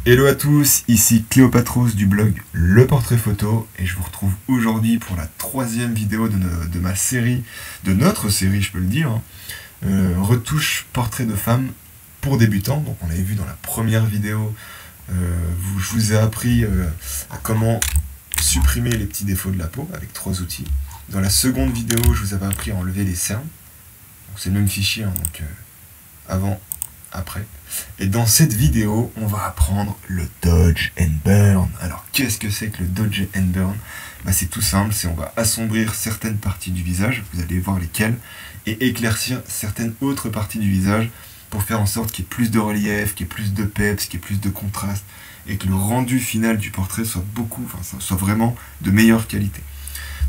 Hello à tous, ici Cléopatros du blog Le Portrait Photo et je vous retrouve aujourd'hui pour la troisième vidéo de ma série, de notre série je peux le dire, retouche portrait de femme pour débutants. Donc on l'avait vu dans la première vidéo, je vous ai appris à comment supprimer les petits défauts de la peau avec 3 outils. Dans la seconde vidéo je vous avais appris à enlever les cernes, c'est le même fichier, donc avant, après. Et dans cette vidéo, on va apprendre le Dodge and Burn. Alors, qu'est-ce que c'est que le Dodge and Burn? C'est tout simple, on va assombrir certaines parties du visage, vous allez voir lesquelles, et éclaircir certaines autres parties du visage pour faire en sorte qu'il y ait plus de relief, qu'il y ait plus de peps, qu'il y ait plus de contraste, et que le rendu final du portrait soit soit vraiment de meilleure qualité.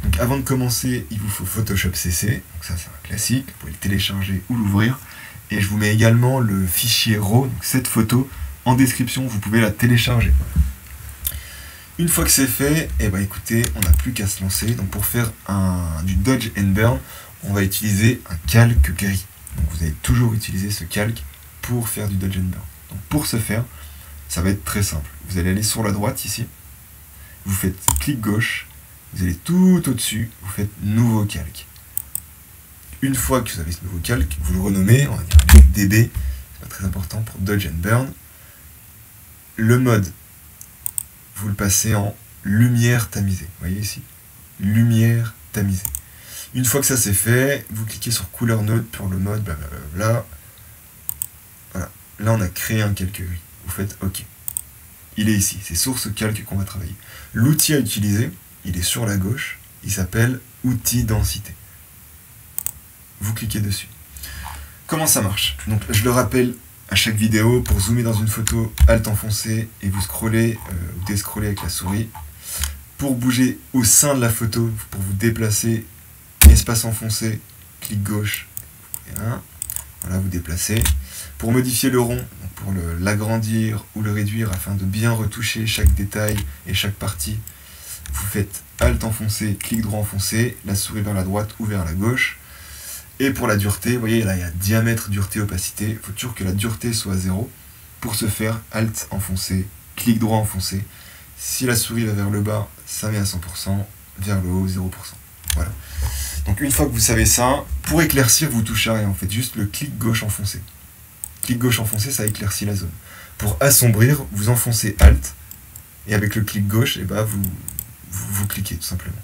Donc avant de commencer, il vous faut Photoshop CC, donc ça c'est un classique, vous pouvez le télécharger ou l'ouvrir. Et je vous mets également le fichier RAW, donc cette photo, en description, vous pouvez la télécharger. Une fois que c'est fait, écoutez, on n'a plus qu'à se lancer. Donc pour faire du Dodge and Burn, on va utiliser un calque gris. Donc vous allez toujours utiliser ce calque pour faire du Dodge and Burn. Donc pour ce faire, ça va être très simple. Vous allez aller sur la droite ici, vous faites clic gauche, vous allez tout au-dessus, vous faites nouveau calque. Une fois que vous avez ce nouveau calque, vous le renommez, on va dire DB, c'est pas très important pour Dodge and Burn. Le mode, vous le passez en lumière tamisée. Vous voyez ici, lumière tamisée. Une fois que ça c'est fait, vous cliquez sur couleur neutre pour le mode, blablabla. Voilà, là on a créé un calque gris. Vous faites OK. Il est ici, c'est sur ce calque qu'on va travailler. L'outil à utiliser, il est sur la gauche, il s'appelle outil densité. Vous cliquez dessus. Comment ça marche? Donc je le rappelle à chaque vidéo, pour zoomer dans une photo, Alt enfoncé et vous scrollez ou déscrollez avec la souris. Pour bouger au sein de la photo, pour vous déplacer, espace enfoncé, clic gauche, et là, voilà, vous déplacez. Pour modifier le rond, donc pour l'agrandir ou le réduire afin de bien retoucher chaque détail et chaque partie, vous faites Alt enfoncé, clic droit enfoncé, la souris vers la droite ou vers la gauche. Et pour la dureté, vous voyez là il y a diamètre, dureté, opacité. Il faut toujours que la dureté soit à 0. Pour ce faire, Alt enfoncé, clic droit enfoncé. Si la souris va vers le bas, ça met à 100%, vers le haut, 0%. Voilà. Donc une fois que vous savez ça, pour éclaircir, vous touchez à rien. Faites juste le clic gauche enfoncé. Clic gauche enfoncé, ça éclaircit la zone. Pour assombrir, vous enfoncez Alt. Et avec le clic gauche, vous cliquez tout simplement.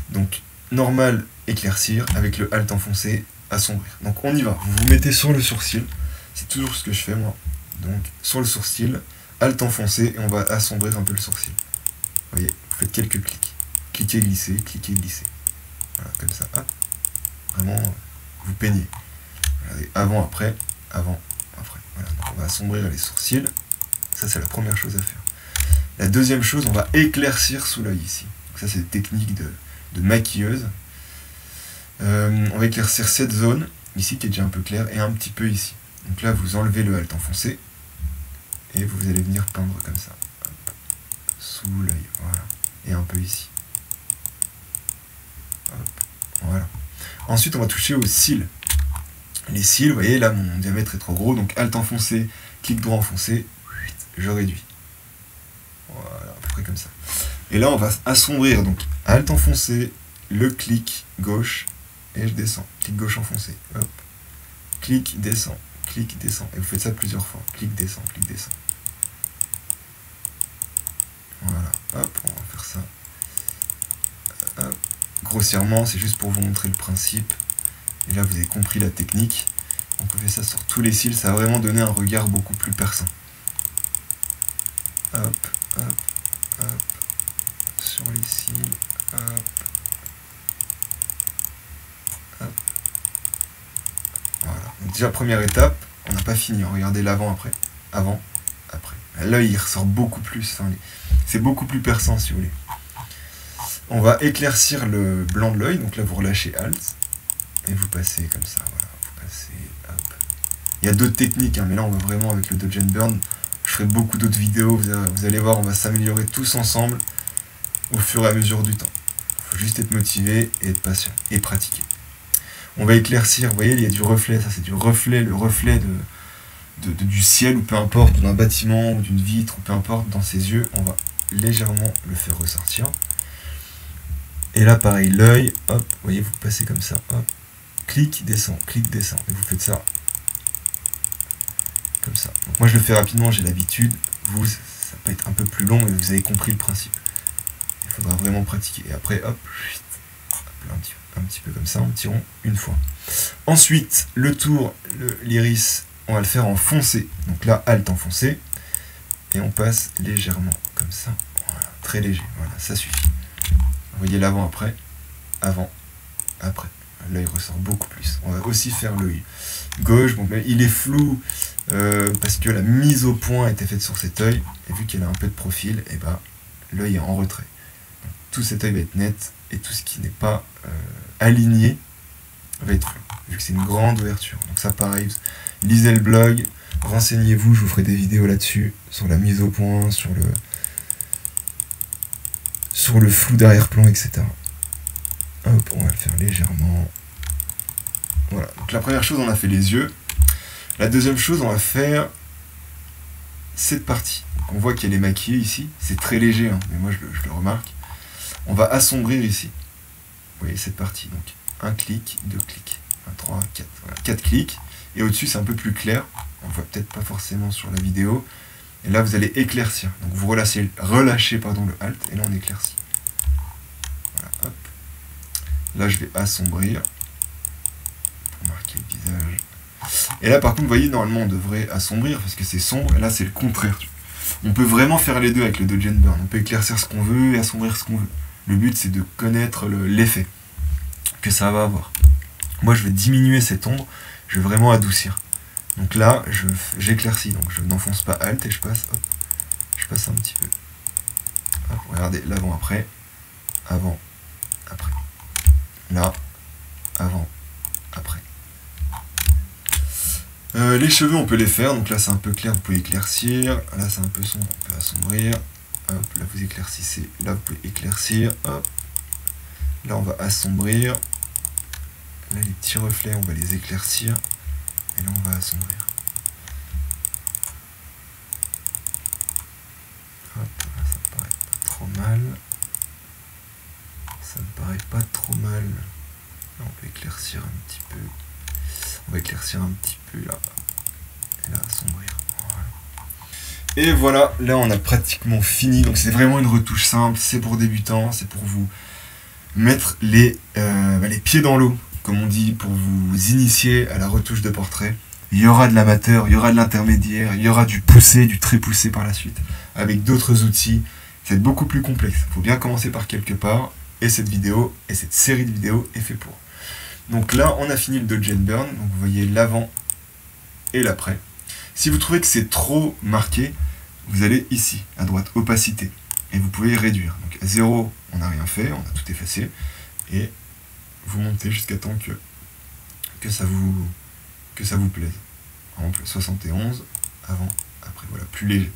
Donc normal, éclaircir, avec le Alt enfoncé, assombrir. Donc on y va, vous vous mettez sur le sourcil, c'est toujours ce que je fais moi, donc sur le sourcil, Alt enfoncé, et on va assombrir un peu le sourcil. Vous voyez, vous faites quelques clics, cliquez, glissez, voilà, comme ça, hop, vraiment, vous peignez. Regardez, avant, après, voilà, donc on va assombrir les sourcils, ça c'est la première chose à faire. La deuxième chose, on va éclaircir sous l'œil ici, donc ça c'est des techniques de maquilleuse. On va éclaircir cette zone ici qui est déjà un peu claire et un petit peu ici. Donc là vous enlevez le Alt enfoncé et vous allez venir peindre comme ça. Hop. Sous l'œil, voilà. Et un peu ici. Hop. Voilà. Ensuite on va toucher aux cils. Les cils, vous voyez là mon diamètre est trop gros, donc Alt enfoncé, clic droit enfoncé, je réduis. Voilà, à peu près comme ça. Et là on va assombrir, donc Alt enfoncé, le clic gauche, et je descends. Clic gauche enfoncé, hop. Clic, descend, clic, descend. Et vous faites ça plusieurs fois. Clic, descend, clic, descend. Voilà, hop, on va faire ça. Hop. Grossièrement, c'est juste pour vous montrer le principe. Et là, vous avez compris la technique. Donc on fait ça sur tous les cils, ça va vraiment donner un regard beaucoup plus perçant. Hop, hop, hop. Sur les cils, hop. Hop. Voilà. Donc déjà première étape, on n'a pas fini. Regardez l'avant après. Avant, après. L'œil il ressort beaucoup plus. C'est beaucoup plus perçant si vous voulez. On va éclaircir le blanc de l'œil. Donc là vous relâchez Alt et vous passez comme ça. Voilà. Vous passez. Hop. Il y a d'autres techniques, mais là on va vraiment avec le Dodge and Burn. Je ferai beaucoup d'autres vidéos. Vous allez voir, on va s'améliorer tous ensemble au fur et à mesure du temps. Il faut juste être motivé et être patient et pratiquer. On va éclaircir, vous voyez, il y a du reflet, ça c'est du reflet, le reflet du ciel, ou peu importe, d'un bâtiment, ou d'une vitre, ou peu importe, dans ses yeux, on va légèrement le faire ressortir. Et là, pareil, l'œil, hop, vous voyez, vous passez comme ça, hop, clic, descend, et vous faites ça, comme ça. Donc moi, je le fais rapidement, j'ai l'habitude, vous, ça peut être un peu plus long, mais vous avez compris le principe. Il faudra vraiment pratiquer. Et après, hop, un petit peu comme ça, en petit rond, une fois. Ensuite, le tour, l'iris, on va le faire en foncé. Donc là, Alt en foncé, et on passe légèrement, comme ça, voilà, très léger, voilà, ça suffit. Vous voyez l'avant-après, avant, après. L'œil ressort beaucoup plus. On va aussi faire l'œil gauche. Bon, mais il est flou parce que la mise au point a été faite sur cet œil. Et vu qu'il a un peu de profil, et ben, l'œil est en retrait. Donc, tout cet œil va être net. Et tout ce qui n'est pas aligné va être flou. Vu que c'est une grande ouverture. Donc ça, pareil, lisez le blog. Renseignez-vous. Je vous ferai des vidéos là-dessus. Sur la mise au point, sur le flou d'arrière-plan, etc. Hop, on va le faire légèrement. Voilà, donc la première chose, on a fait les yeux. La deuxième chose, on va faire cette partie. Donc on voit qu'elle est maquillée ici. C'est très léger, hein, mais moi je le remarque. On va assombrir ici. Vous voyez cette partie. Donc un clic, deux clics. 1, 3, 4. Voilà, 4 clics. Et au-dessus, c'est un peu plus clair. On ne voit peut-être pas forcément sur la vidéo. Et là, vous allez éclaircir. Donc vous relâchez le Alt, et là on éclaircit. Voilà, hop. Là, je vais assombrir pour marquer le visage. Et là, par contre, vous voyez, normalement, on devrait assombrir parce que c'est sombre. Et là, c'est le contraire. On peut vraiment faire les deux avec le Dodge & Burn. On peut éclaircir ce qu'on veut et assombrir ce qu'on veut. Le but, c'est de connaître l'effet que ça va avoir. Moi, je vais diminuer cette ombre. Je vais vraiment adoucir. Donc là, j'éclaircis. Donc je n'enfonce pas Alt et je passe, hop, je passe un petit peu. Hop, regardez, l'avant-après. Avant, après. Là, avant, après. Les cheveux, on peut les faire. Donc là, c'est un peu clair, vous pouvez éclaircir. Là, c'est un peu sombre, on peut assombrir. Hop, là, vous éclaircissez. Là, vous pouvez éclaircir. Hop. Là, on va assombrir. Là, les petits reflets, on va les éclaircir. Et là, on va assombrir. Hop, là, ça me paraît pas trop mal. Ça me paraît pas trop mal. Là, on peut éclaircir un petit peu. On va éclaircir un petit peu là. Et là, assombrir. Voilà. Et voilà, là, on a pratiquement fini. Donc, c'est vraiment une retouche simple. C'est pour débutants. C'est pour vous mettre les pieds dans l'eau, comme on dit, pour vous initier à la retouche de portrait. Il y aura de l'amateur, il y aura de l'intermédiaire, il y aura du poussé, du très poussé par la suite, avec d'autres outils. C'est beaucoup plus complexe. Il faut bien commencer par quelque part, et cette vidéo, et cette série de vidéos est fait pour. Donc là, on a fini le Dodge & Burn, donc vous voyez l'avant et l'après. Si vous trouvez que c'est trop marqué, vous allez ici, à droite, opacité, et vous pouvez réduire. Donc à 0, on n'a rien fait, on a tout effacé, et vous montez jusqu'à temps que ça vous plaise. Par exemple, 71, avant, après, voilà, plus léger.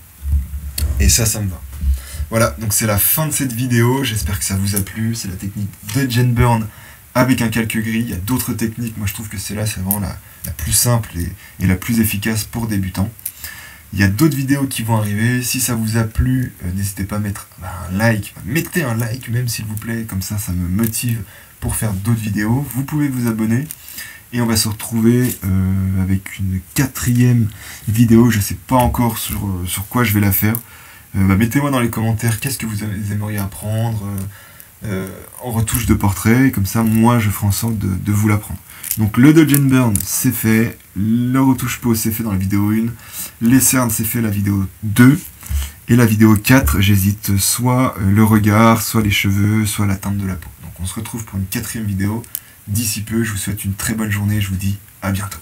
Et ça me va. Voilà, donc c'est la fin de cette vidéo, j'espère que ça vous a plu. C'est la technique Dodge & Burn avec un calque gris. Il y a d'autres techniques, moi je trouve que celle-là, c'est vraiment la plus simple et la plus efficace pour débutants. Il y a d'autres vidéos qui vont arriver. Si ça vous a plu, n'hésitez pas à mettre un like. Mettez un like même s'il vous plaît, comme ça me motive pour faire d'autres vidéos. Vous pouvez vous abonner. Et on va se retrouver avec une 4e vidéo. Je ne sais pas encore sur quoi je vais la faire. Mettez-moi dans les commentaires qu'est-ce que vous aimeriez apprendre en retouche de portrait. Et comme ça, moi, je ferai en sorte de vous l'apprendre. Donc le Dodge & Burn, c'est fait. La retouche peau, c'est fait dans la vidéo 1. Les cernes, c'est fait la vidéo 2. Et la vidéo 4, j'hésite soit le regard, soit les cheveux, soit la teinte de la peau. Donc on se retrouve pour une 4e vidéo. D'ici peu, je vous souhaite une très bonne journée, je vous dis à bientôt.